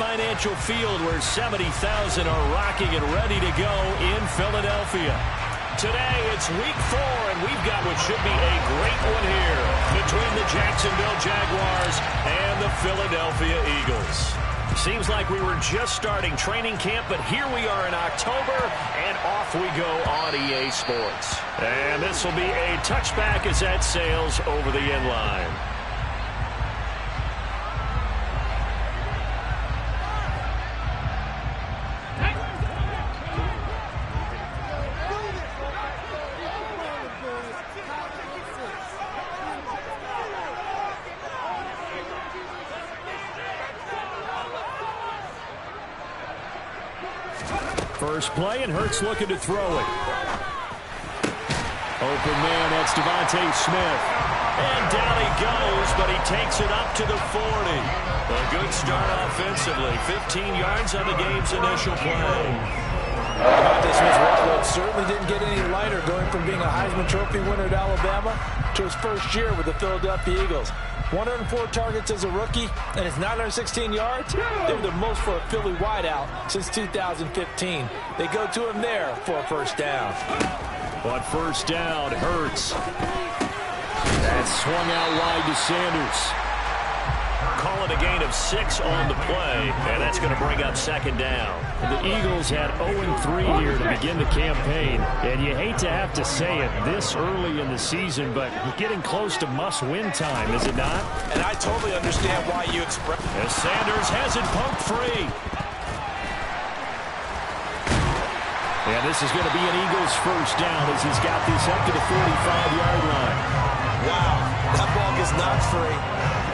Financial Field where 70,000 are rocking and ready to go in Philadelphia. Today, it's week 4, and we've got what should be a great one here between the Jacksonville Jaguars and the Philadelphia Eagles. Seems like we were just starting training camp, but here we are in October, and off we go on EA Sports. And this will be a touchback as that sails over the end line. First play, and Hurts looking to throw it. Open man, that's Devontae Smith. And down he goes, but he takes it up to the 40. A good start offensively. 15 yards on the game's initial play. Devontae Smith's workload certainly didn't get any lighter, going from being a Heisman Trophy winner at Alabama to his first year with the Philadelphia Eagles. 104 targets as a rookie, and his 916 yards, they were the most for a Philly wideout since 2015. They go to him there for a first down. But first down, Hurts. That's swung out wide to Sanders. Call it a gain of 6 on the play, and that's going to bring up second down. The Eagles had 0-3 here to begin the campaign, and you hate to have to say it this early in the season, but getting close to must-win time, is it not? And I totally understand why you express. As Sanders has it poked free. And this is going to be an Eagles first down as he's got this up to the 45-yard line. Wow, that ball gets knocked free,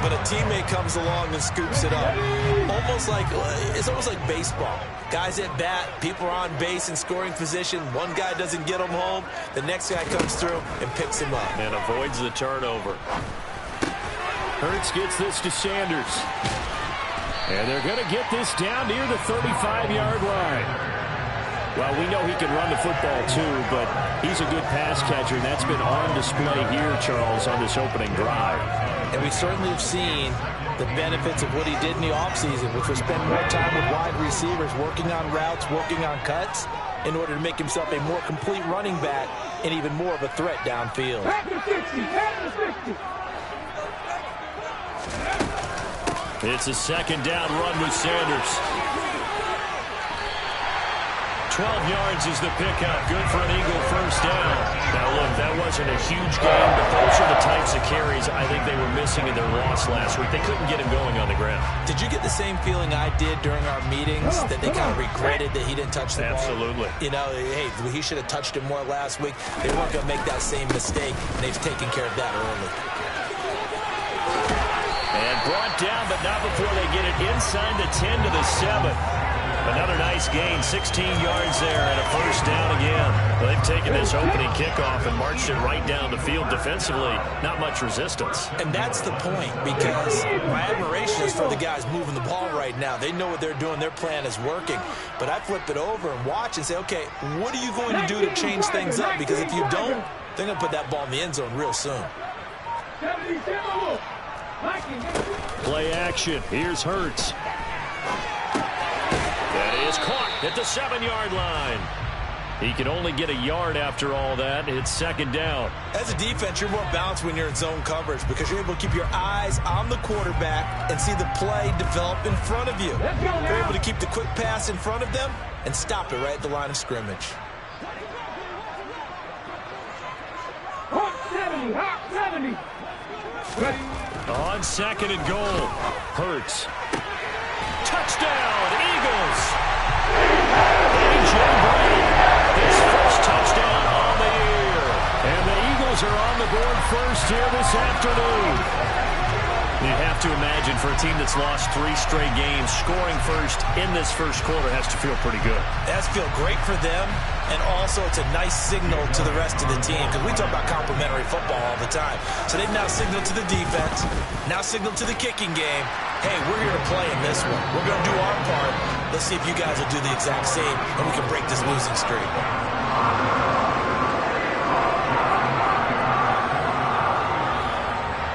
but a teammate comes along and scoops it up. It's almost like baseball. Guys at bat, people are on base in scoring position. One guy doesn't get him home. The next guy comes through and picks him up. And avoids the turnover. Hurts gets this to Sanders. And they're going to get this down near the 35-yard line. Well, we know he can run the football, too, but he's a good pass catcher, and that's been on display here, Charles, on this opening drive. And we certainly have seen the benefits of what he did in the offseason, which was spend more time with wide receivers, working on routes, working on cuts, in order to make himself a more complete running back and even more of a threat downfield. It's a second down run with Sanders. 12 yards is the pickup. Good for an Eagle first down. Now, look, that wasn't a huge game, but those are the types of carries I think they were missing in their loss last week. They couldn't get him going on the ground. Did you get the same feeling I did during our meetings, that they kind of regretted that he didn't touch the ball? Absolutely. You know, hey, he should have touched it more last week. They weren't going to make that same mistake, and they've taken care of that early. And brought down, but not before they get it inside the 10 to the 7. Another nice gain, 16 yards there, and a first down again. They've taken this opening kickoff and marched it right down the field defensively. Not much resistance. And that's the point, because my admiration is for the guys moving the ball right now. They know what they're doing. Their plan is working. But I flip it over and watch and say, okay, what are you going to do to change things up? Because if you don't, they're going to put that ball in the end zone real soon. Play action. Here's Hurts. That is caught at the 7-yard line. He can only get a yard after all that. It's second down. As a defense, you're more balanced when you're in zone coverage because you're able to keep your eyes on the quarterback and see the play develop in front of you. You're able to keep the quick pass in front of them and stop it right at the line of scrimmage. On second and goal, Hurts. Touchdown, Eagles! A.J. Brown, his first touchdown on the year. And the Eagles are on the board first here this afternoon. You have to imagine for a team that's lost 3 straight games, scoring first in this first quarter has to feel pretty good. It has to feel great for them, and also it's a nice signal to the rest of the team because we talk about complementary football all the time. So they've now signaled to the defense, now signaled to the kicking game, hey, we're here to play in this one. We're going to do our part. Let's see if you guys will do the exact same, and we can break this losing streak.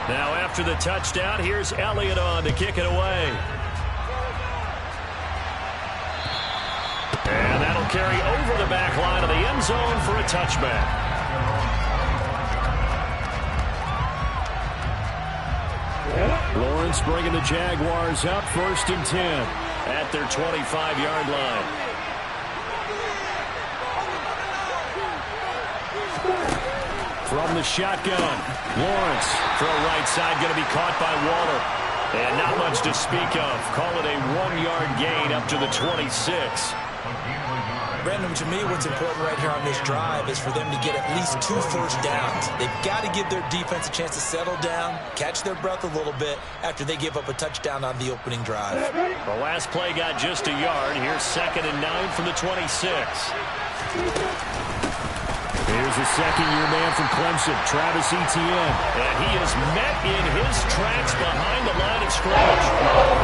Now after the touchdown, here's Elliott on to kick it away. carry over the back line of the end zone for a touchback. Lawrence bringing the Jaguars up 1st and 10 at their 25-yard line. From the shotgun, Lawrence throw right side, going to be caught by Waller. And not much to speak of. Call it a 1-yard gain up to the 26. Brandon, to me, what's important right here on this drive is for them to get at least 2 first downs. They've got to give their defense a chance to settle down, catch their breath a little bit after they give up a touchdown on the opening drive. The last play got just a yard. Here's 2nd and 9 from the 26. Here's a second-year man from Clemson, Travis Etienne. And he is met in his tracks behind the line of scrimmage.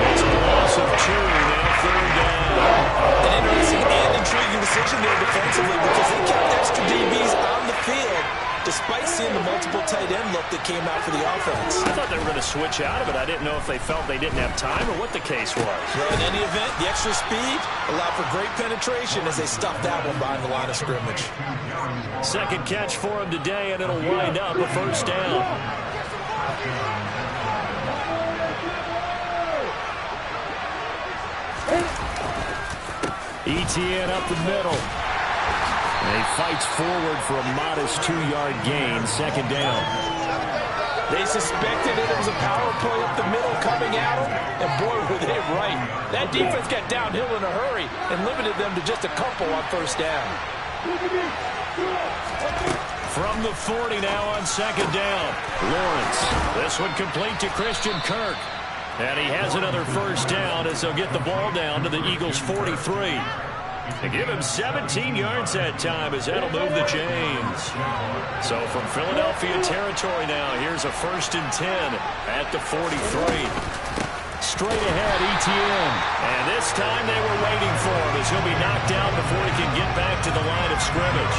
It's a loss of 2, now 3rd down. An interesting and intriguing decision there defensively because they kept extra DBs on the field despite seeing the multiple tight end look that came out for the offense. I thought they were going to switch out of it. I didn't know if they felt they didn't have time or what the case was. Well, in any event, the extra speed allowed for great penetration as they stuffed that one behind the line of scrimmage. Second catch for him today, and it'll wind up a 1st down. Etienne up the middle. And he fights forward for a modest 2-yard gain, 2nd down. They suspected it was a power play up the middle coming at them, and boy, were they right. That defense got downhill in a hurry and limited them to just a couple on 1st down. From the 40 now on 2nd down. Lawrence. This one complete to Christian Kirk. And he has another 1st down as they'll get the ball down to the Eagles' 43. They give him 17 yards that time as that'll move the chains. So from Philadelphia territory now, here's a 1st and 10 at the 43. Straight ahead, Etienne. And this time they were waiting for him as he'll be knocked down before he can get back to the line of scrimmage.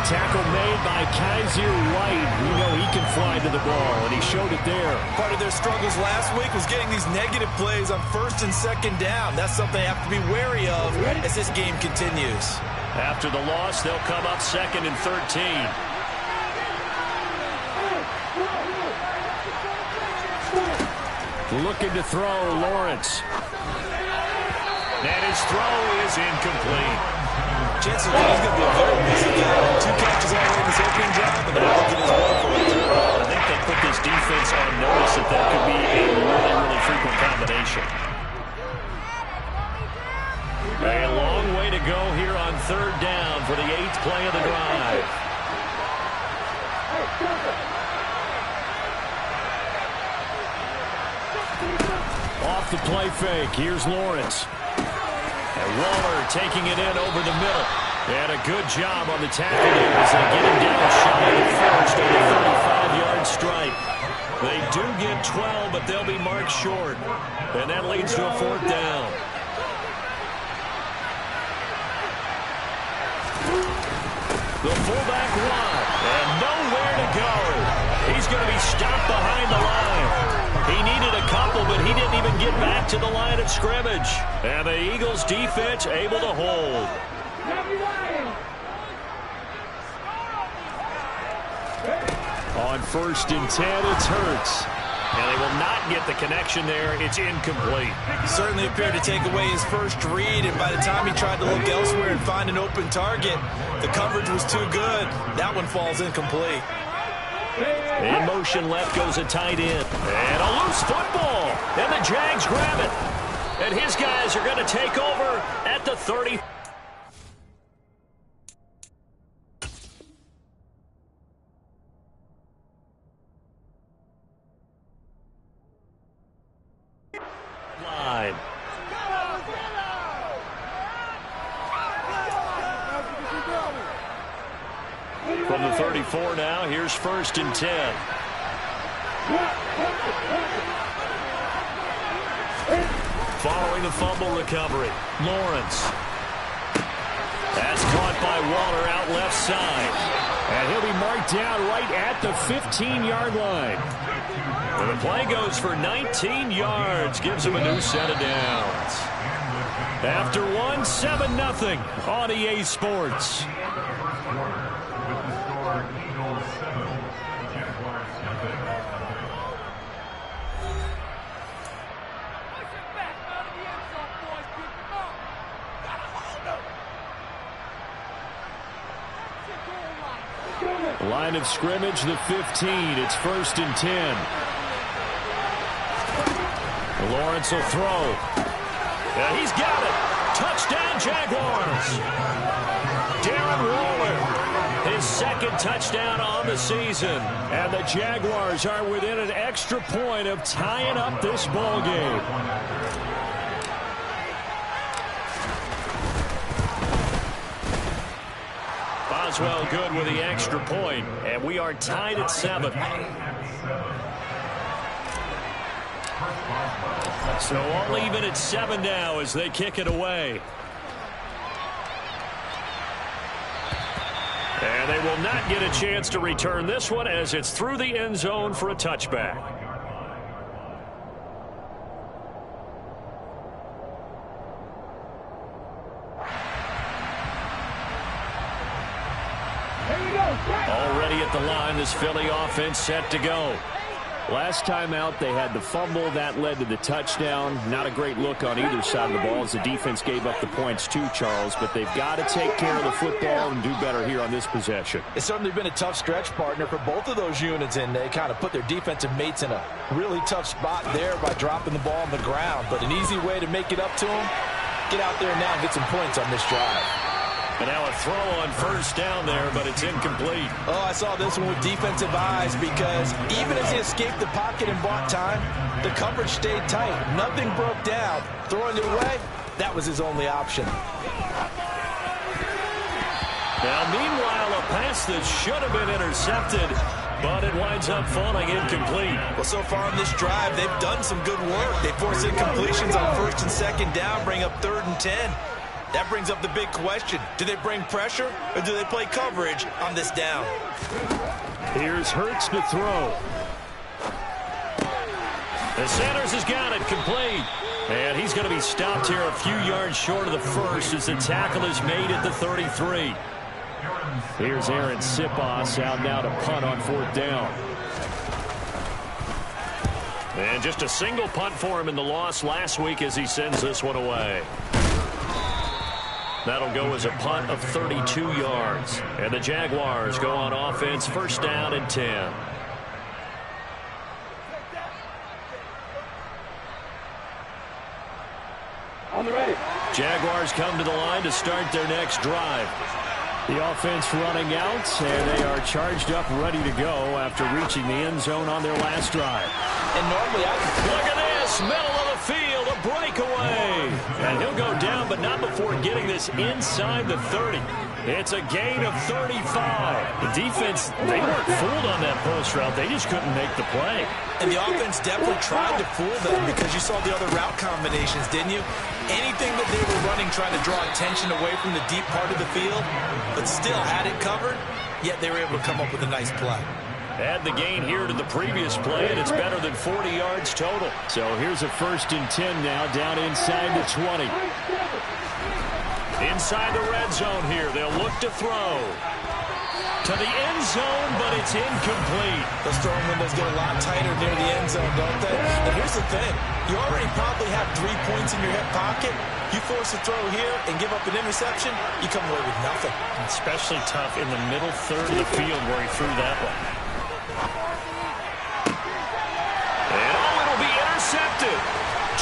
Tackle made by Kaiser White. We know he can fly to the ball, and he showed it there. Part of their struggles last week was getting these negative plays on 1st and 2nd down. That's something they have to be wary of as this game continues. After the loss, they'll come up 2nd and 13. Looking to throw, Lawrence. And his throw is incomplete. Chances are he's going to be a very busy guy. 2 catches already in this opening drive, and they're looking his way for it. I think they put this defense on notice that could be a really, really frequent combination. A long way to go here on 3rd down for the 8th play of the drive. Off the play fake. Here's Lawrence. And Waller taking it in over the middle. And a good job on the tackle there as they get him down shy of the 1st on the 35-yard strike. They do get 12, but they'll be marked short. And that leads to a 4th down. The fullback wide. And nowhere to go. He's going to be stopped behind the line. He needed a couple, but he didn't even get back to the line of scrimmage. And the Eagles defense able to hold. On 1st and 10, it's Hurts. And they will not get the connection there. It's incomplete. Certainly appeared to take away his first read, and by the time he tried to look elsewhere and find an open target, the coverage was too good. That one falls incomplete. In motion left goes a tight end. And a loose football. And the Jags grab it. And his guys are going to take over at the 30. Line. From the 34 now, here's 1st and 10. Following the fumble recovery, Lawrence. That's caught by Waller out left side. And he'll be marked down right at the 15-yard line. And the play goes for 19 yards, gives him a new set of downs. After one, 7-0 on EA Sports. Line of scrimmage, the 15. It's 1st and 10. Lawrence will throw. And he's got it. Touchdown, Jaguars. Darren Waller, his 2nd touchdown on the season. And the Jaguars are within an extra point of tying up this ball game. Boswell good with the extra point, and we are tied at 7. So all even at 7 now as they kick it away. And they will not get a chance to return this one as it's through the end zone for a touchback. Already at the line, this Philly offense set to go. Last time out, they had the fumble. That led to the touchdown. Not a great look on either side of the ball as the defense gave up the points too, Charles. But they've got to take care of the football and do better here on this possession. It's certainly been a tough stretch, partner, for both of those units, and they kind of put their defensive mates in a really tough spot there by dropping the ball on the ground. But an easy way to make it up to them, get out there now and get some points on this drive. And now a throw on 1st down there, but it's incomplete. Oh, I saw this one with defensive eyes because even as he escaped the pocket and bought time, the coverage stayed tight. Nothing broke down. Throwing it away, that was his only option. Now, meanwhile, a pass that should have been intercepted, but it winds up falling incomplete. Well, so far on this drive, they've done some good work. They force incompletions on 1st and 2nd down, bring up 3rd and 10. That brings up the big question. Do they bring pressure or do they play coverage on this down? Here's Hurts to throw. And Sanders has got it complete. And he's going to be stopped here a few yards short of the first as the tackle is made at the 33. Here's Aaron Sipos out now to punt on 4th down. And just a single punt for him in the loss last week as he sends this one away. That'll go as a punt of 32 yards. And the Jaguars go on offense, 1st down and 10. On the ready. Jaguars come to the line to start their next drive. The offense running out, and they are charged up, ready to go after reaching the end zone on their last drive. And normally look at this, middle of the field, a breakaway. And he'll go down, but not before getting this inside the 30. It's a gain of 35. The defense, they weren't fooled on that post route. They just couldn't make the play. And the offense definitely tried to fool them because you saw the other route combinations, didn't you? Anything that they were running trying to draw attention away from the deep part of the field, but still had it covered, yet they were able to come up with a nice play. Add the gain here to the previous play, and it's better than 40 yards total. So here's a 1st and 10 now, down inside the 20. Inside the red zone here, they'll look to throw. To the end zone, but it's incomplete. Those throwing windows get a lot tighter near the end zone, don't they? And here's the thing. You already probably have 3 points in your hip pocket. You force a throw here and give up an interception, you come away with nothing. Especially tough in the middle third of the field where he threw that one. And it'll be intercepted.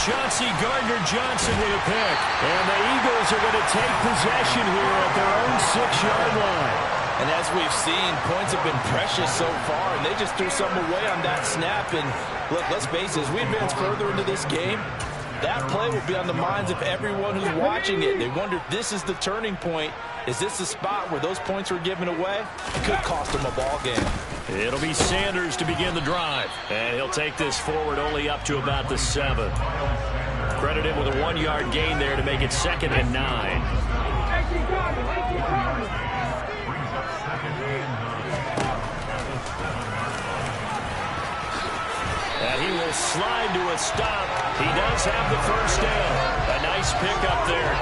Chauncey Gardner-Johnson with a pick. And the Eagles are going to take possession here at their own 6-yard line. And as we've seen, points have been precious so far, and they just threw something away on that snap. And look, let's face it, as we advance further into this game, that play will be on the minds of everyone who's watching it. They wonder if this is the turning point. Is this the spot where those points were given away? It could cost them a ball game. It'll be Sanders to begin the drive. And he'll take this forward only up to about the 7. Credit him with a 1-yard gain there to make it 2nd and 9. And he will slide to a stop. He does have the 1st down. A nice pickup there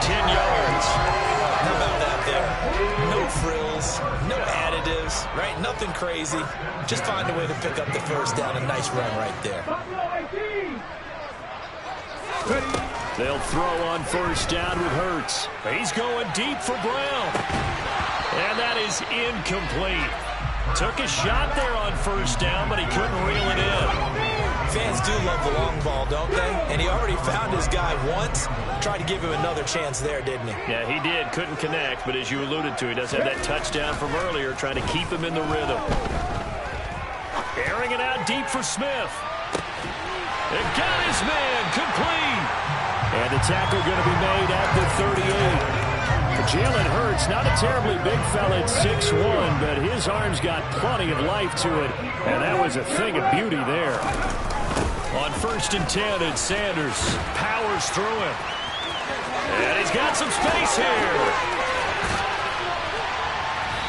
pass, right? Nothing crazy. Just find a way to pick up the first down. A nice run right there. They'll throw on first down with Hurts. He's going deep for Brown. And that is incomplete. Took a shot there on first down, but he couldn't reel it in. Fans do love the long ball, don't they? And he already found his guy once. Tried to give him another chance there, didn't he? Yeah, he did. Couldn't connect, but as you alluded to, he does have that touchdown from earlier, trying to keep him in the rhythm. Airing it out deep for Smith. It got his man complete. And the tackle going to be made at the 38. Jalen Hurts, not a terribly big fella at 6'1", but his arms got plenty of life to it, and that was a thing of beauty there. On 1st and 10, and Sanders powers through him. And he's got some space here.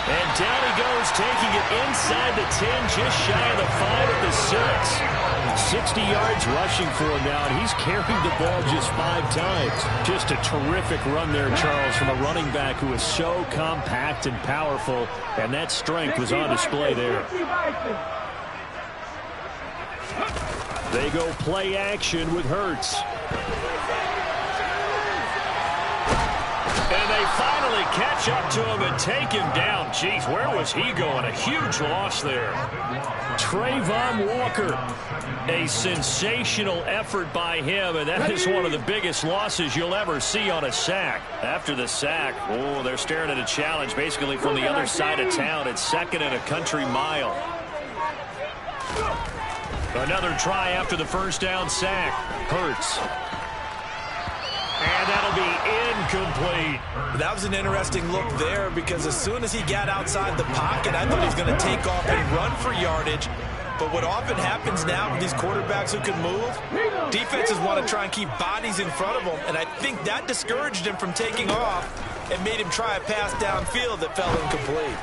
And down he goes, taking it inside the 10, just shy of the 5 at the 6. 60 yards rushing for him now, and he's carried the ball just 5 times. Just a terrific run there, Charles, from a running back who is so compact and powerful, and that strength was on display there. They go play action with Hurts. And they finally catch up to him and take him down. Jeez, where was he going? A huge loss there. Trayvon Walker. A sensational effort by him, and that is one of the biggest losses you'll ever see on a sack. After the sack, oh, they're staring at a challenge basically from the other side of town. It's 2nd and a country mile. Another try after the first down sack. Hurts. And that'll be incomplete. That was an interesting look there because as soon as he got outside the pocket, I thought he was going to take off and run for yardage. But what often happens now with these quarterbacks who can move, defenses want to try and keep bodies in front of them, and I think that discouraged him from taking off and made him try a pass downfield that fell incomplete.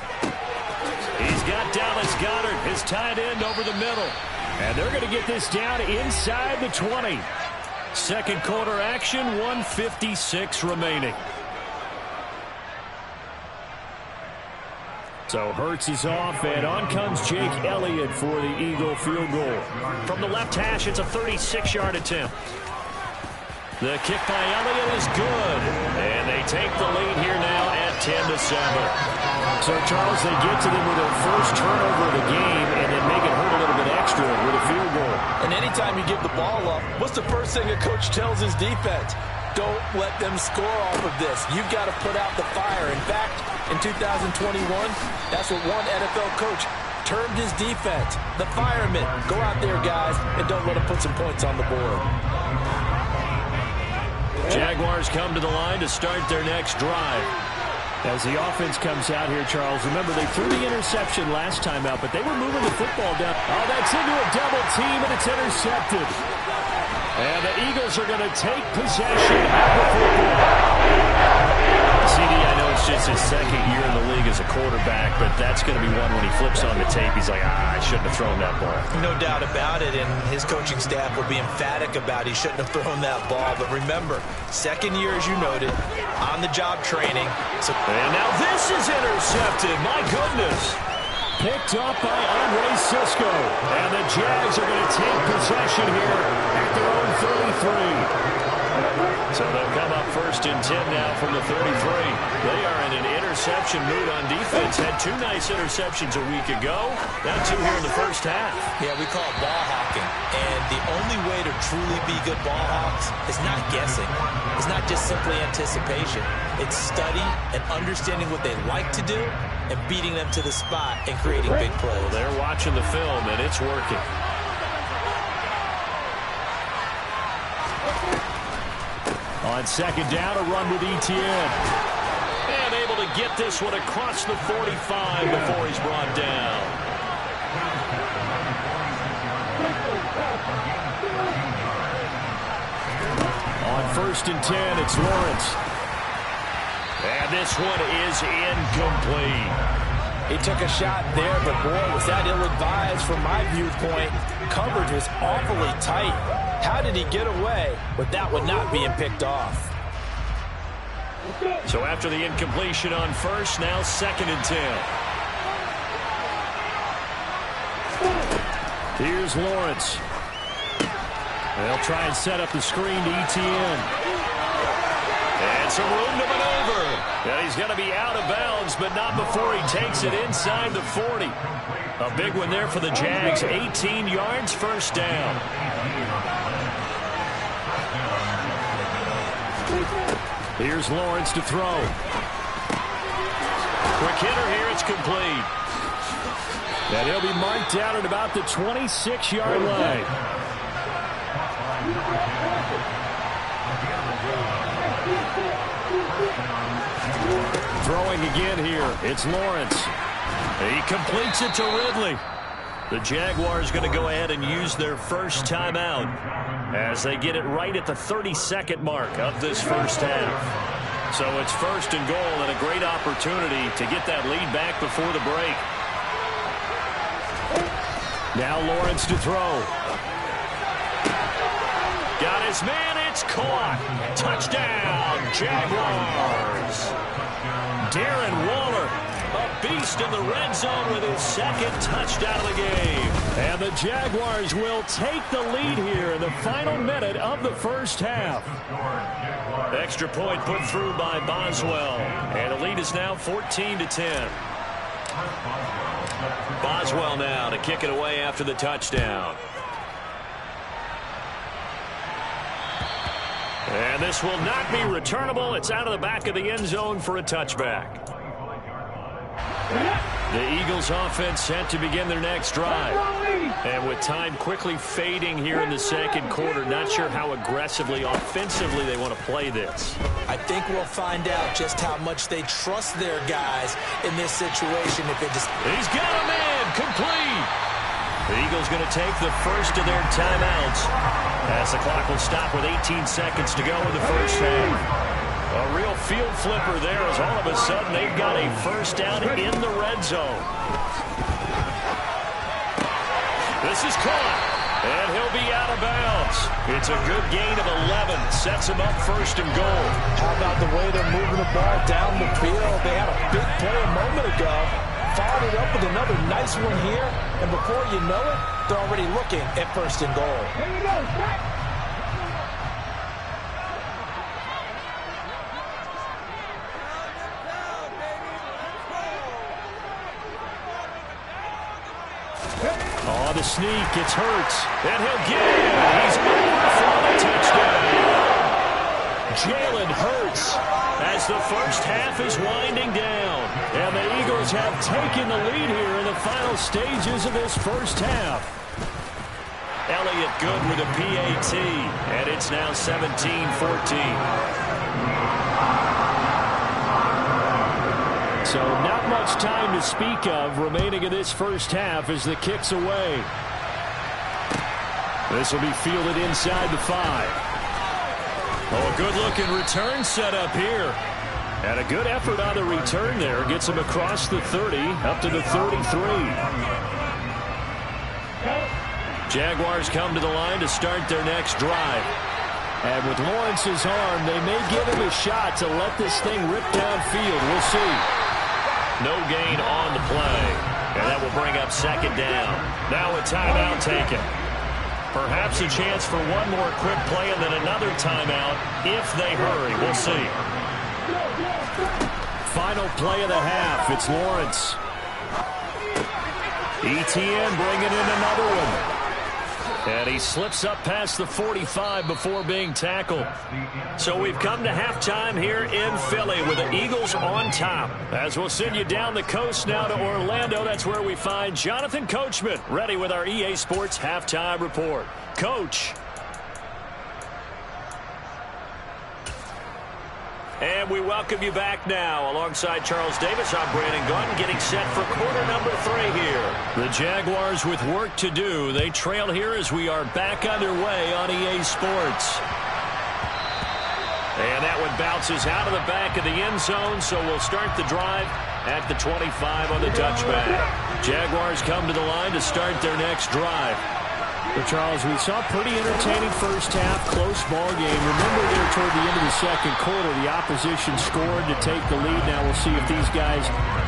He's got Dallas Goedert, his tight end, over the middle. And they're going to get this down inside the 20. Second quarter action, 1:56 remaining. So Hurts is off, and on comes Jake Elliott for the Eagle field goal. From the left hash, it's a 36-yard attempt. The kick by Elliott is good, and they take the lead here now at 10-7. So, Charles, they get to them with their first turnover of the game and then make it hurt a little bit extra with a field goal. And anytime you give the ball up, what's the first thing a coach tells his defense? Don't let them score off of this. You've got to put out the fire. In fact, in 2021, that's what one NFL coach termed his defense. The firemen. Go out there, guys, and don't let them put some points on the board. Jaguars come to the line to start their next drive. As the offense comes out here, Charles, remember they threw the interception last time out, but they were moving the football down. Oh, that's into a double team, and it's intercepted. And the Eagles are going to take possession of the football. CD, I know it's just his second year in the league as a quarterback, but that's going to be one when he flips on the tape. He's like, I shouldn't have thrown that ball. No doubt about it, and his coaching staff will be emphatic about he shouldn't have thrown that ball. But remember, second year, as you noted, on-the-job training. And now this is intercepted. My goodness. Picked up by Andre Cisco. And the Jags are going to take possession here at their own 33. So they'll come up 1st and 10 now from the 33. They are in an interception mood on defense. Had 2 nice interceptions a week ago. Now 2 here in the first half. Yeah, we call it ball hawking. And the only way to truly be good ball hawks is not guessing. It's not just simply anticipation. It's study and understanding what they like to do and beating them to the spot and creating big plays. Well, they're watching the film, and it's working. On second down, a run with Etienne. And able to get this one across the 45 before he's brought down. On 1st and 10, it's Lawrence. And this one is incomplete. He took a shot there, but boy, was that ill-advised from my viewpoint. Coverage was awfully tight. How did he get away with that one not being picked off? So after the incompletion on 1st, now 2nd and 10. Here's Lawrence. They'll try and set up the screen to ETN. And some room to maneuver. And he's going to be out of bounds, but not before he takes it inside the 40. A big one there for the Jags. 18 yards, first down. Here's Lawrence to throw. Quick hitter here, it's complete. And he'll be marked down at about the 26-yard line. Throwing again here, it's Lawrence. He completes it to Ridley. The Jaguars going to go ahead and use their first timeout as they get it right at the 32nd mark of this first half. So it's first and goal and a great opportunity to get that lead back before the break. Now Lawrence to throw. Got his man, it's caught. Touchdown, Jaguars. Darren Waller, a beast in the red zone with his second touchdown of the game. And the Jaguars will take the lead here in the final minute of the first half. Extra point put through by Boswell. And the lead is now 14-10. Boswell now to kick it away after the touchdown. And this will not be returnable. It's out of the back of the end zone for a touchback. The Eagles offense set to begin their next drive. And with time quickly fading here in the second quarter, not sure how aggressively, offensively they want to play this. I think we'll find out just how much they trust their guys in this situation. If it just... He's got a man, complete. The Eagles going to take the first of their timeouts as the clock will stop with 18 seconds to go in the first half. A real field flipper there as all of a sudden they've got a first down in the red zone. This is caught, and he'll be out of bounds. It's a good gain of 11. Sets him up first and goal. How about the way they're moving the ball down the field? They had a big play a moment ago. Followed it up with another nice one here, and before you know it, they're already looking at first and goal. Here we go, Oh, the sneak, it's Hurts, and he'll get it. He's over for the touchdown. Jalen Hurts as the first half is winding down. And the Eagles have taken the lead here in the final stages of this first half. Elliott good with a PAT, and it's now 17-14. So not much time to speak of remaining in this first half as the kick's away. This will be fielded inside the 5. Oh, a good-looking return set up here. And a good effort on the return there. Gets him across the 30, up to the 33. Jaguars come to the line to start their next drive. And with Lawrence's arm, they may give him a shot to let this thing rip downfield. We'll see. No gain on the play. And that will bring up second down. Now a timeout taken. Perhaps a chance for one more quick play and then another timeout if they hurry. We'll see. Final play of the half. It's Lawrence. ETN bringing in another one. And he slips up past the 45 before being tackled. So we've come to halftime here in Philly with the Eagles on top. As we'll send you down the coast now to Orlando, that's where we find Jonathan Coachman ready with our EA Sports Halftime Report. Coach. And we welcome you back now. Alongside Charles Davis, I'm Brandon Gaudin getting set for quarter number 3 here. The Jaguars with work to do. They trail here as we are back underway on EA Sports. And that one bounces out of the back of the end zone, so we'll start the drive at the 25 on the touchback. Jaguars come to the line to start their next drive. But Charles, we saw a pretty entertaining first half, close ball game. Remember there toward the end of the second quarter, the opposition scored to take the lead. Now we'll see if these guys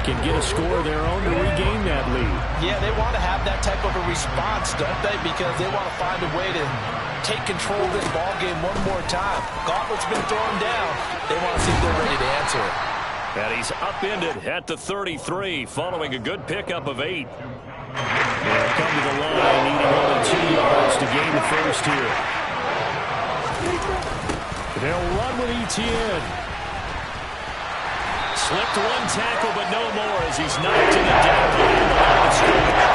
can get a score of their own to regain that lead. Yeah, they want to have that type of a response, don't they? Because they want to find a way to take control of this ball game one more time. Gauntlet's been thrown down. They want to see if they're ready to answer it. And he's upended at the 33, following a good pickup of 8. They'll come to the line, needing only 2 yards to gain the first here. They'll run with Etienne. Slipped one tackle, but no more as he's knocked to the down line of scrimmage.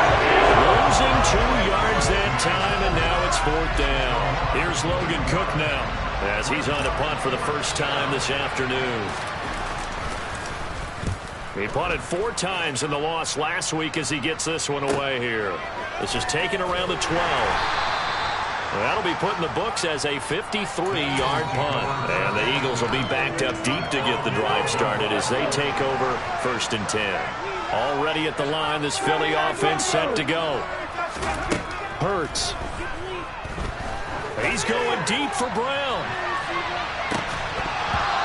Losing 2 yards that time, and now it's 4th down. Here's Logan Cook now as he's on to punt for the first time this afternoon. He punted 4 times in the loss last week as he gets this one away here. This is taken around the 12. That'll be put in the books as a 53-yard punt. And the Eagles will be backed up deep to get the drive started as they take over 1st and 10. Already at the line, this Philly offense set to go. Hurts. He's going deep for Brown.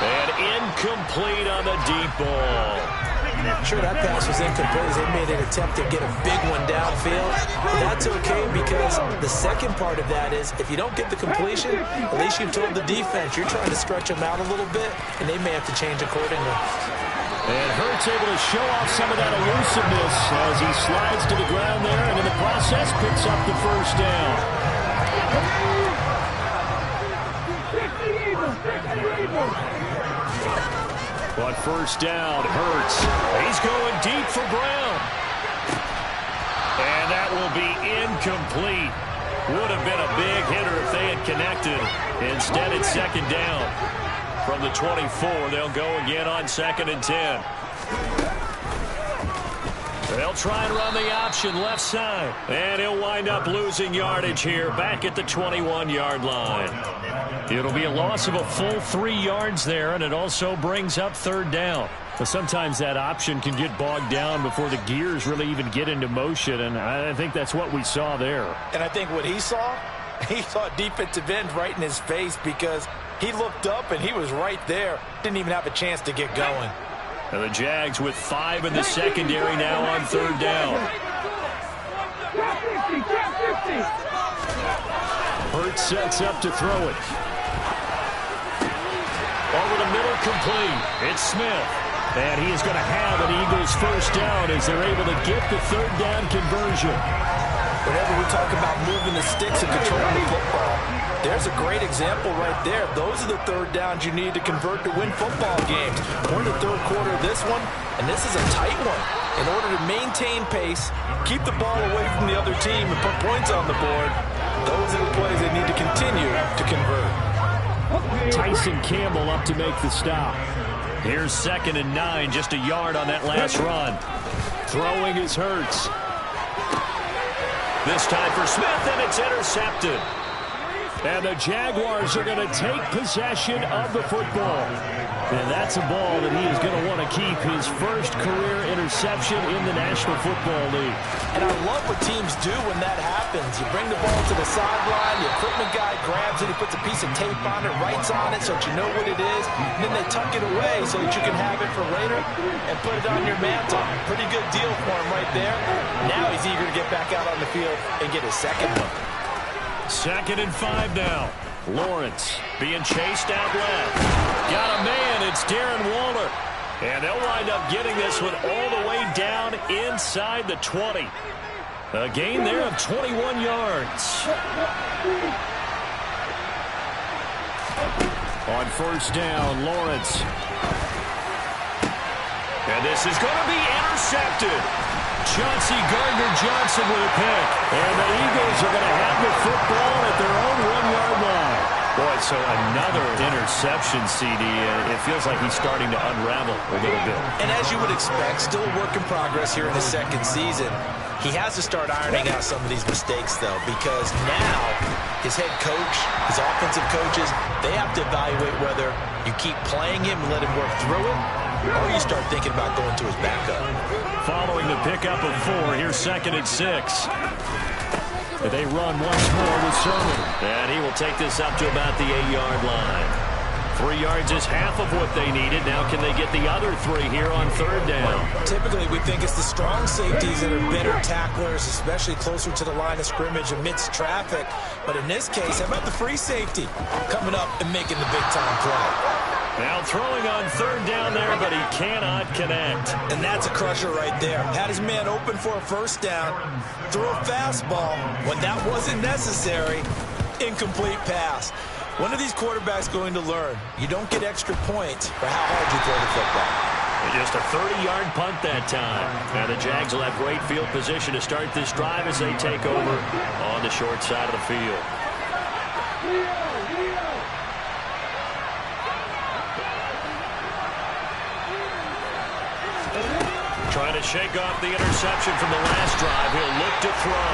And incomplete on the deep ball. Sure, that pass was incomplete as they made an attempt to get a big one downfield. But that's okay because the second part of that is if you don't get the completion, at least you've told the defense you're trying to stretch them out a little bit, and they may have to change accordingly. And Hurts able to show off some of that elusiveness as he slides to the ground there, and in the process picks up the first down. But first down, Hurts. He's going deep for Brown. And that will be incomplete. Would have been a big hitter if they had connected. Instead, it's 2nd down. From the 24, they'll go again on 2nd and 10. They'll try and run the option left side. And he'll wind up losing yardage here back at the 21-yard line. It'll be a loss of a full 3 yards there, and it also brings up 3rd down. But sometimes that option can get bogged down before the gears really even get into motion, and I think that's what we saw there. And I think what he saw defensive end right in his face because he looked up and he was right there. Didn't even have a chance to get going. And the Jags with 5 in the secondary now on 3rd down. Hurts sets up to throw it. Over the middle, complete. It's Smith. And he is going to have an Eagles first down as they're able to get the 3rd down conversion. Whenever we talk about moving the sticks and controlling the football, there's a great example right there. Those are the 3rd downs you need to convert to win football games. We're in the 3rd quarter of this one, and this is a tight one. In order to maintain pace, keep the ball away from the other team, and put points on the board, those are the plays they need to continue to convert. Tyson Campbell up to make the stop. Here's 2nd and 9, just a yard on that last run. Throwing is Hurts. This time for Smith, and it's intercepted. And the Jaguars are going to take possession of the football. And that's a ball that he is going to want to keep, his first career interception in the National Football League. And I love what teams do when that happens. You bring the ball to the sideline, the equipment guy grabs it, he puts a piece of tape on it, writes on it so that you know what it is, and then they tuck it away so that you can have it for later and put it on your mantle. Pretty good deal for him right there. Now he's eager to get back out on the field and get his second one. 2nd and 5 now. Lawrence being chased out left. Got a man. It's Darren Waller. And they'll wind up getting this one all the way down inside the 20. A gain there of 21 yards. On first down, Lawrence. And this is going to be intercepted. Chauncey Gardner-Johnson with a pick. And the Eagles are going to have the football at their own 1-yard line. Boy, so another interception, CD. It feels like he's starting to unravel a little bit. And as you would expect, still a work in progress here in his second season. He has to start ironing out some of these mistakes, though, because now his head coach, his offensive coaches, they have to evaluate whether you keep playing him and let him work through it, or you start thinking about going to his backup. Following the pickup of 4, here's 2nd and 6. They run once more with Sermon. And he will take this up to about the 8-yard line. 3 yards is half of what they needed. Now can they get the other 3 here on third down? Typically, we think it's the strong safeties that are better tacklers, especially closer to the line of scrimmage amidst traffic. But in this case, how about the free safety coming up and making the big-time play? Now throwing on third down there, but he cannot connect. And that's a crusher right there. Had his man open for a first down, threw a fastball. When that wasn't necessary, incomplete pass. When are these quarterbacks going to learn? You don't get extra points for how hard you throw the football. Just a 30-yard punt that time. Now the Jags will have great field position to start this drive as they take over on the short side of the field. Trying to shake off the interception from the last drive. He'll look to throw.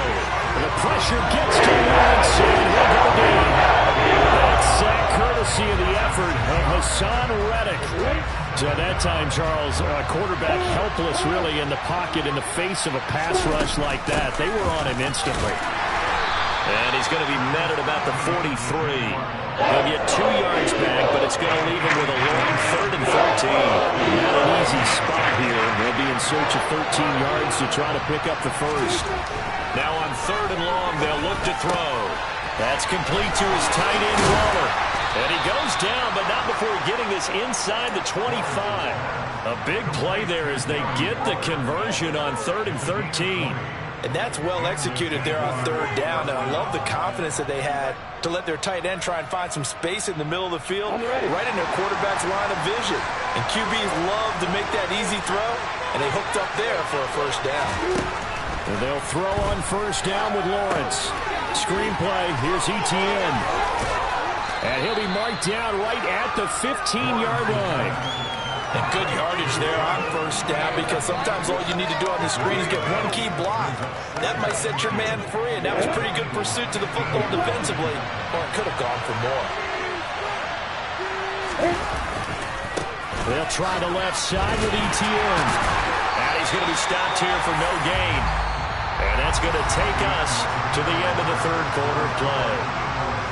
The pressure gets to Lawrence, and he'll go down. That sack courtesy of the effort of Hassan Reddick. So at that time, Charles, a quarterback helpless really in the pocket in the face of a pass rush like that. They were on him instantly. And he's going to be met at about the 43. He'll get 2 yards back, but it's going to leave him with a long 3rd and 13. Not an easy spot here. They'll be in search of 13 yards to try to pick up the first. Now on 3rd and long, they'll look to throw. That's complete to his tight end, Waller. And he goes down, but not before getting this inside the 25. A big play there as they get the conversion on 3rd and 13. And that's well executed there on 3rd down. And I love the confidence that they had to let their tight end try and find some space in the middle of the field, right in their quarterback's line of vision. And QBs love to make that easy throw, and they hooked up there for a first down. And they'll throw on first down with Lawrence. Screenplay, here's Etienne. And he'll be marked down right at the 15-yard line. And good yardage there on first down, because sometimes all you need to do on the screen is get one key block. That might set your man free, and that was pretty good pursuit to the football defensively, or it could have gone for more. They'll try the left side with Etienne. And he's going to be stopped here for no gain. And that's going to take us to the end of the 3rd quarter play.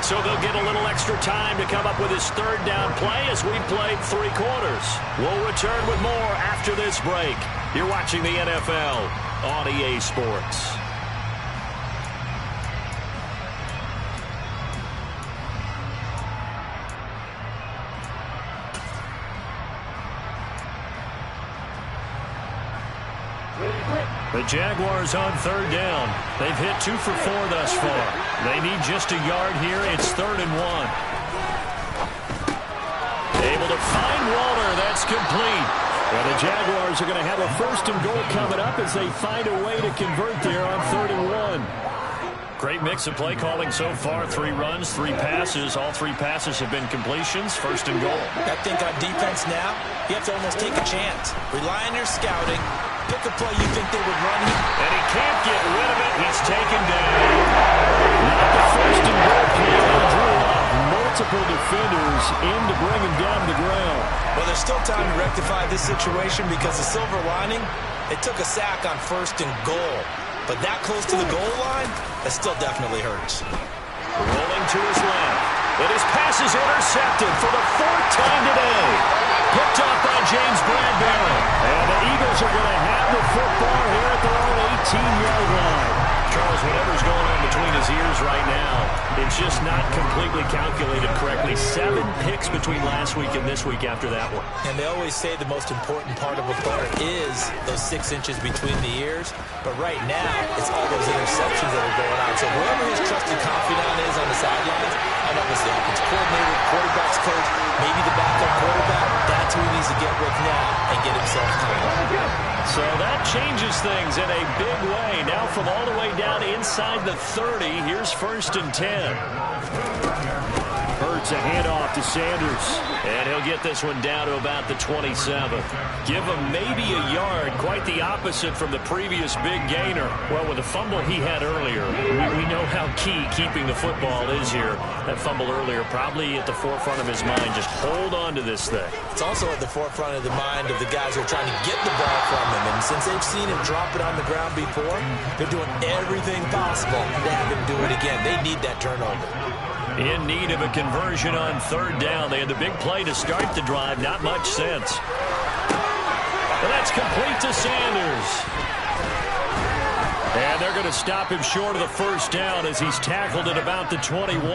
So they'll get a little extra time to come up with his 3rd down play as we played 3 quarters. We'll return with more after this break. You're watching the NFL on EA Sports. The Jaguars on 3rd down. They've hit 2 for 4 thus far. They need just a yard here. It's 3rd and 1. Able to find Waller. That's complete. And the Jaguars are going to have a 1st and goal coming up as they find a way to convert there on 3rd and 1. Great mix of play calling so far. 3 runs, 3 passes. All 3 passes have been completions. 1st and goal. I think on defense now, you have to almost take a chance. Rely on your scouting. Pick a play you think they would run here. And he can't get rid of it. He's taken down. Not the 1st and goal play. Drew up multiple defenders in to bring him down to the ground. Well, there's still time to rectify this situation, because the silver lining, it took a sack on 1st and goal. But that close to the goal line, that still definitely hurts. Rolling to his left. And his pass is intercepted for the 4th time today. Picked off by James Bradbury. And the Eagles are going to have the football here at their own 18-yard line. Charles, whatever's going on between his ears right now, it's just not completely calculated correctly. 7 picks between last week and this week after that one. And they always say the most important part of a player is those 6 inches between the ears. But right now, it's all those interceptions that are going on. So whoever his trusted confidant is on the sidelines, I know it's the offensive coordinator, quarterback's coach, maybe the backup quarterback, that's who he needs to get with now and get himself calm. So that changes things in a big way. Now from all the way down inside the 30, here's 1st and 10. Hurts, a handoff to Sanders. And he'll get this one down to about the 27. Give him maybe a yard, quite the opposite from the previous big gainer. Well, with the fumble he had earlier, we know how key keeping the football is here. That fumble earlier probably at the forefront of his mind. Just hold on to this thing. It's also at the forefront of the mind of the guys who are trying to get the ball from him. And since they've seen him drop it on the ground before, they're doing everything possible to have him do it again. They need that turnover. In need of a conversion on third down. They had the big play to start the drive. Not much sense. And that's complete to Sanders. And they're going to stop him short of the first down as he's tackled at about the 21.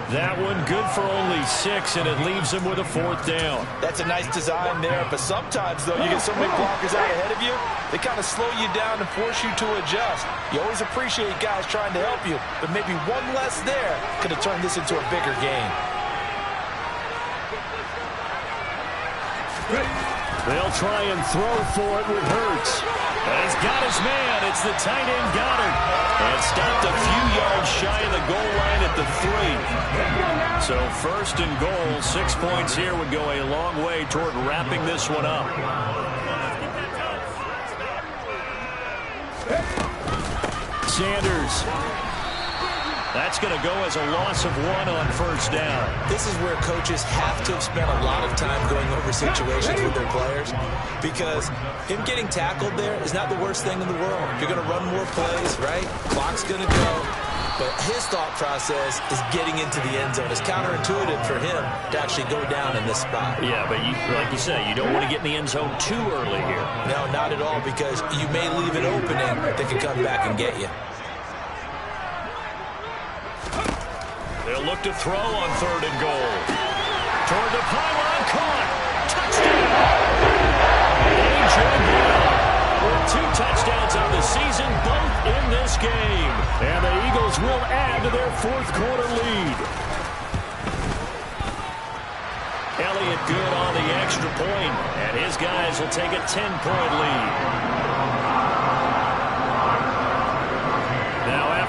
That one good for only 6, and it leaves him with a fourth down. That's a nice design there, but sometimes, though, you get so many blockers out ahead of you, they kind of slow you down and force you to adjust. You always appreciate guys trying to help you, but maybe one less there could have turned this into a bigger game. They'll try and throw for it with Hurts. And he's got his man. It's the tight end Goddard. And stopped a few yards shy of the goal line at the 3. So first and goal, 6 points here would go a long way toward wrapping this one up. Sanders. That's going to go as a loss of 1 on first down. This is where coaches have to have spent a lot of time going over situations with their players, because him getting tackled there is not the worst thing in the world. You're going to run more plays, right? Clock's going to go. But his thought process is getting into the end zone. It's counterintuitive for him to actually go down in this spot. Yeah, but like you say, you don't want to get in the end zone too early here. No, not at all, because you may leave an opening that can come back and get you. They'll look to throw on third and goal. Toward the pylon, caught. Touchdown! A.J. Brown with 2 touchdowns on the season, both in this game. And the Eagles will add to their fourth quarter lead. Elliott good on the extra point, and his guys will take a 10-point lead.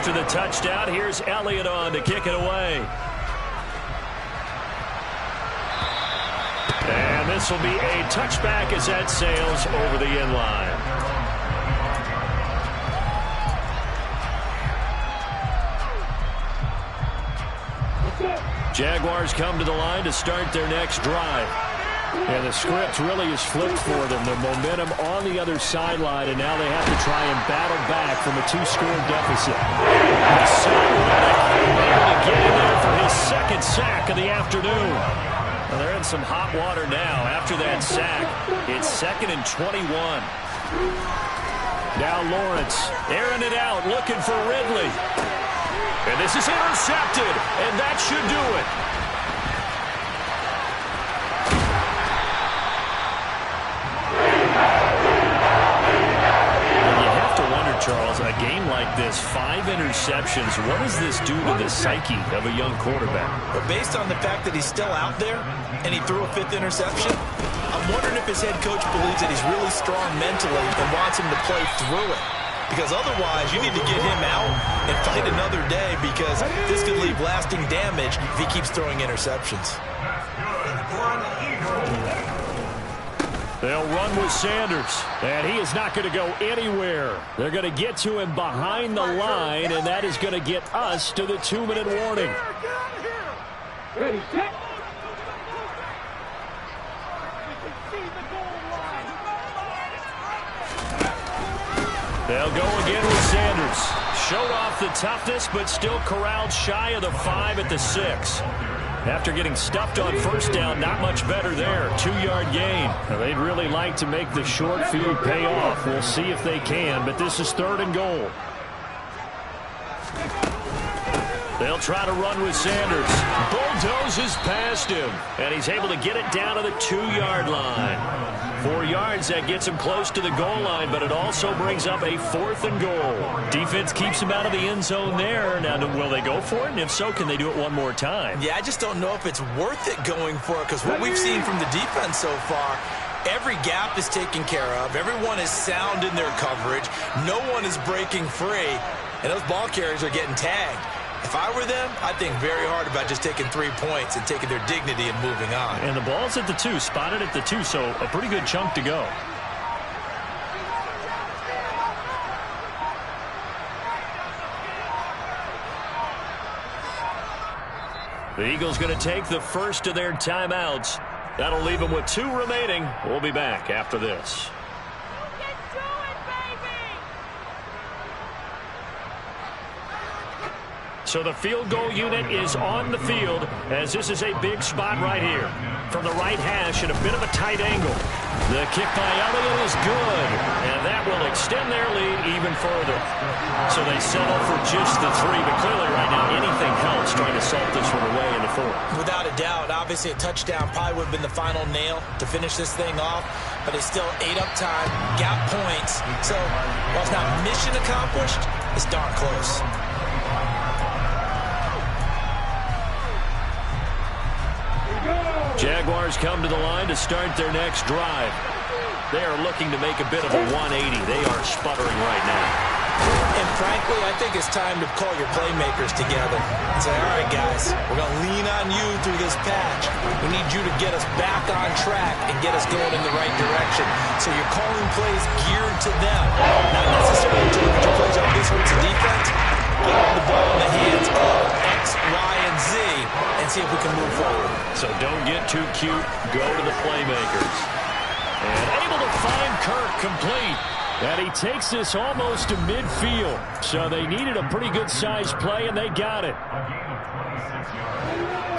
After the touchdown, here's Elliott on to kick it away. And this will be a touchback as that sails over the end line. Jaguars come to the line to start their next drive. And the script really is flipped for them. The momentum on the other sideline, and now they have to try and battle back from a 2-score deficit. Able to get in there for his second sack of the afternoon. Well, they're in some hot water now after that sack. It's 2nd and 21. Now Lawrence airing it out, looking for Ridley. And this is intercepted, and that should do it. Charles, a game like this, 5 interceptions, what does this do to the psyche of a young quarterback? But based on the fact that he's still out there and he threw a 5th interception, I'm wondering if his head coach believes that he's really strong mentally and wants him to play through it. Because otherwise, you need to get him out and fight another day, because this could leave lasting damage if he keeps throwing interceptions. They'll run with Sanders, and he is not going to go anywhere. They're going to get to him behind the line, and that is going to get us to the 2-minute warning. Ready, set. They'll go again with Sanders. Showed off the toughness, but still corralled shy of the 5 at the 6. After getting stuffed on first down, not much better there. 2-yard gain. Now, they'd really like to make the short field pay off. We'll see if they can, but this is 3rd and goal. They'll try to run with Sanders. Bulldozes past him, and he's able to get it down to the 2-yard line. 4 yards, that gets him close to the goal line, but it also brings up a 4th and goal. Defense keeps him out of the end zone there. Now, will they go for it? And if so, can they do it one more time? Yeah, I just don't know if it's worth it going for it, because what we've seen from the defense so far, every gap is taken care of. Everyone is sound in their coverage. No one is breaking free, and those ball carriers are getting tagged. If I were them, I'd think very hard about just taking 3 points and taking their dignity and moving on. And the ball's at the 2, spotted at the 2, so a pretty good chunk to go. The Eagles going to take the first of their timeouts. That'll leave them with 2 remaining. We'll be back after this. So the field goal unit is on the field as this is a big spot right here. From the right hash at a bit of a tight angle. The kick by Elliott is good, and that will extend their lead even further. So they settle for just the 3, but clearly right now anything helps trying to salt this one away in the 4th. Without a doubt, obviously a touchdown probably would have been the final nail to finish this thing off, but it's still ate up time, got points. So while it's not mission accomplished, it's darn close. Jaguars come to the line to start their next drive. They are looking to make a bit of a 180. They are sputtering right now. And frankly, I think it's time to call your playmakers together and say, all right, guys, we're going to lean on you through this patch. We need you to get us back on track and get us going in the right direction. So you're calling plays geared to them, not necessarily to plays on this hurts the defense. Get the ball in the hands of X, Y, and Z and see if we can move forward. So don't get too cute. Go to the playmakers. And able to find Kirk complete. And he takes this almost to midfield. So they needed a pretty good size play, and they got it.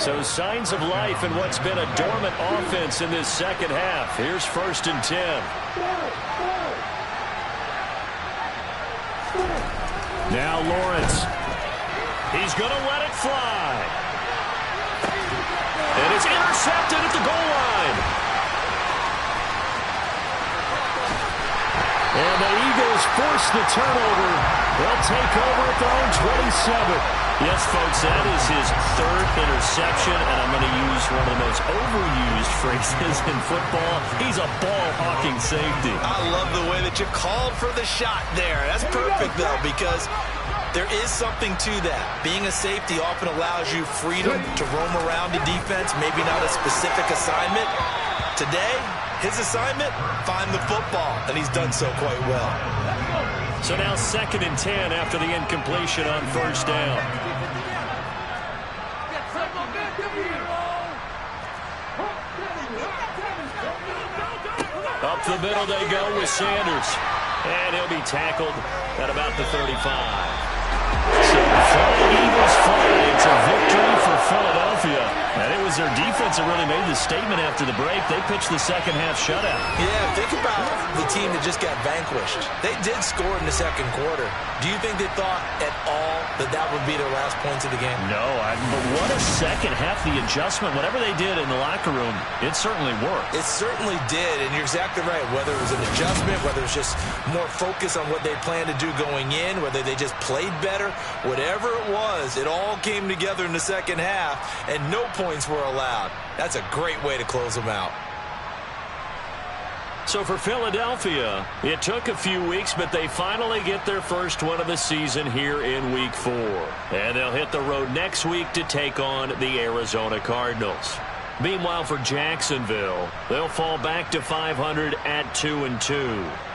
So signs of life in what's been a dormant offense in this second half. Here's 1st and 10. Now Lawrence. He's going to let it fly. And it's intercepted at the goal line. And the Eagles force the turnover. They'll take over at their own 27. Yes, folks, that is his 3rd interception, and I'm going to use one of the most overused phrases in football. He's a ball-hawking safety. I love the way that you called for the shot there. That's perfect, though, because there is something to that. Being a safety often allows you freedom to roam around the defense, maybe not a specific assignment. Today, his assignment, find the football, and he's done so quite well. So now 2nd and 10 after the incompletion on 1st down. Up the middle they go with Sanders. And he'll be tackled at about the 35. So flying Eagles fly. It's a victory for Philadelphia. And it was their defense that really made the statement after the break. They pitched the second half shutout. Yeah, think about the team that just got vanquished. They did score in the 2nd quarter. Do you think they thought at all that that would be their last points of the game? No, but what a second half. The adjustment, whatever they did in the locker room, it certainly worked. It certainly did, and you're exactly right. Whether it was an adjustment, whether it was just more focus on what they planned to do going in, whether they just played better, whatever it was, it all came together in the second half, and no points were allowed. That's a great way to close them out. So for Philadelphia, it took a few weeks, but they finally get their first one of the season here in Week 4. And they'll hit the road next week to take on the Arizona Cardinals. Meanwhile, for Jacksonville, they'll fall back to 500 at 2-2.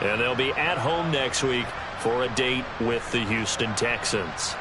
And they'll be at home next week for a date with the Houston Texans.